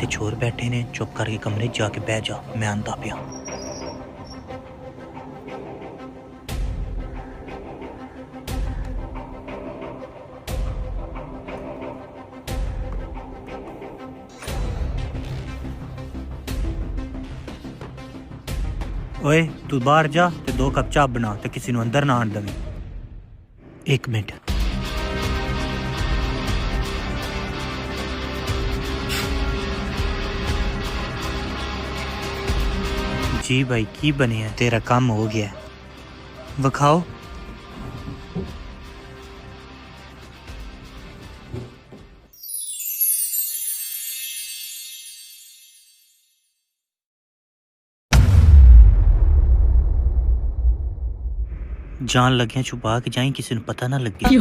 इत्थे चोर बैठे ने, चुप करके कमरे च जाके बह जा, मैं आंदा पिया। ओए तू बाहर जा ते 2 कप चाह बना ते किसी नूं अंदर ना आण देवीं। 1 मिनट। जी भाई की बने है? तेरा काम हो गया है, विखाओ। जान लगे छुपा के जाई, किसी ने पता ना लगे।